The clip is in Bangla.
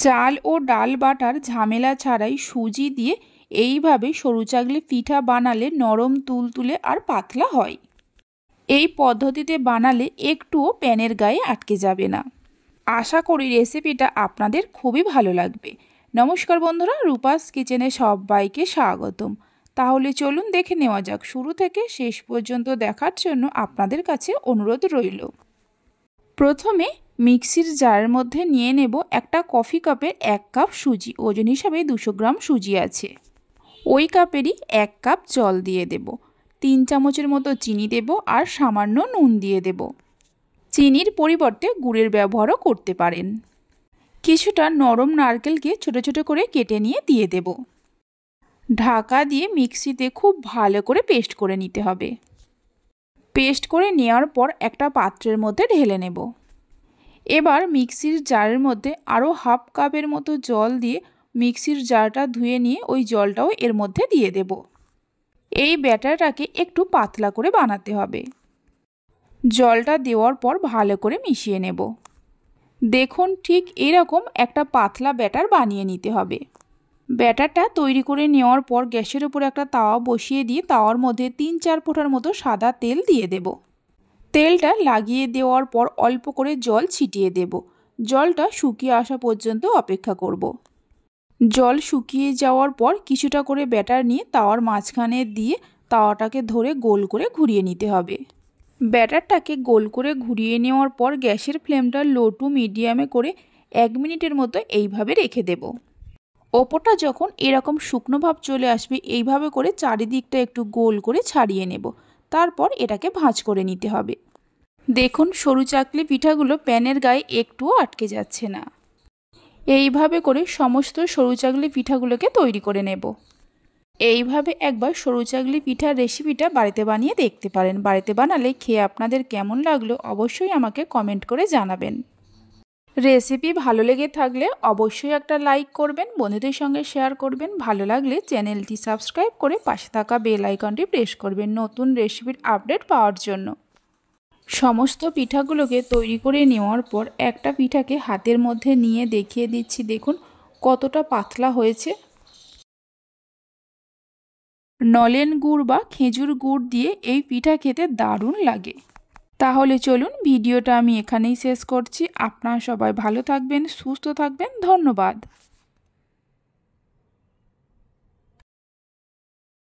চাল ও ডাল বাটার ঝামেলা ছাড়াই সুজি দিয়ে এইভাবে সরু চাগলি পিঠা বানালে নরম তুলতুলে আর পাতলা হয়। এই পদ্ধতিতে বানালে একটুও প্যানের গায়ে আটকে যাবে না। আশা করি রেসিপিটা আপনাদের খুবই ভালো লাগবে। নমস্কার বন্ধুরা, রূপাস কিচেনে সবাইকে স্বাগতম। তাহলে চলুন দেখে নেওয়া যাক। শুরু থেকে শেষ পর্যন্ত দেখার জন্য আপনাদের কাছে অনুরোধ রইল। প্রথমে মিক্সির জারের মধ্যে নিয়ে নেব একটা কফি কাপের 1 কাপ সুজি। ওজন হিসাবে 200 গ্রাম সুজি আছে। ওই কাপেরই 1 কাপ জল দিয়ে দেব। 3 চামচের মতো চিনি দেব আর সামান্য নুন দিয়ে দেব। চিনির পরিবর্তে গুড়ের ব্যবহারও করতে পারেন। কিছুটা নরম নারকেলকে ছোট ছোট করে কেটে নিয়ে দিয়ে দেব। ঢাকা দিয়ে মিক্সিতে খুব ভালো করে পেস্ট করে নিতে হবে। পেস্ট করে নেওয়ার পর একটা পাত্রের মধ্যে ঢেলে নেব। এবার মিক্সির জারের মধ্যে আরও হাফ কাপের মতো জল দিয়ে মিক্সির জারটা ধুয়ে নিয়ে ওই জলটাও এর মধ্যে দিয়ে দেব। এই ব্যাটারটাকে একটু পাতলা করে বানাতে হবে। জলটা দেওয়ার পর ভালো করে মিশিয়ে নেব। দেখুন ঠিক এরকম একটা পাতলা ব্যাটার বানিয়ে নিতে হবে। ব্যাটারটা তৈরি করে নেওয়ার পর গ্যাসের উপর একটা তাওয়া বসিয়ে দিয়ে তাওয়ার মধ্যে 3-4 ফোঁটার মতো সাদা তেল দিয়ে দেব। তেলটা লাগিয়ে দেওয়ার পর অল্প করে জল ছিটিয়ে দেব। জলটা শুকিয়ে আসা পর্যন্ত অপেক্ষা করব। জল শুকিয়ে যাওয়ার পর কিছুটা করে ব্যাটার নিয়ে তাওয়ার মাঝখানে দিয়ে তাওয়াটাকে ধরে গোল করে ঘুরিয়ে নিতে হবে। ব্যাটারটাকে গোল করে ঘুরিয়ে নেওয়ার পর গ্যাসের ফ্লেমটা লো টু মিডিয়ামে করে 1 মিনিটের মতো এইভাবে রেখে দেব। ওপরটা যখন এরকম শুকনো ভাব চলে আসবে এইভাবে করে চারিদিকটা একটু গোল করে ছাড়িয়ে নেব। তারপর এটাকে ভাঁজ করে নিতে হবে। দেখুন সরু চাকলি পিঠাগুলো প্যানের গায়ে একটুও আটকে যাচ্ছে না। এইভাবে করে সমস্ত সরু চাকলি পিঠাগুলোকে তৈরি করে নেব। এইভাবে একবার সরু চাকলি পিঠার রেসিপিটা বাড়িতে বানিয়ে দেখতে পারেন। বাড়িতে বানালে খেয়ে আপনাদের কেমন লাগলো অবশ্যই আমাকে কমেন্ট করে জানাবেন। রেসিপি ভালো লেগে থাকলে অবশ্যই একটা লাইক করবেন, বন্ধুদের সঙ্গে শেয়ার করবেন। ভালো লাগলে চ্যানেলটি সাবস্ক্রাইব করে পাশে থাকা বেল আইকনটি প্রেস করবেন নতুন রেসিপির আপডেট পাওয়ার জন্য। সমস্ত পিঠাগুলোকে তৈরি করে নেওয়ার পর একটা পিঠাকে হাতের মধ্যে নিয়ে দেখিয়ে দিচ্ছি। দেখুন কতটা পাতলা হয়েছে। নলেন গুড় বা খেজুর গুড় দিয়ে এই পিঠা খেতে দারুণ লাগে। তাহলে চলুন ভিডিওটা আমি এখানেই শেষ করছি। আপনারা সবাই ভালো থাকবেন, সুস্থ থাকবেন। ধন্যবাদ।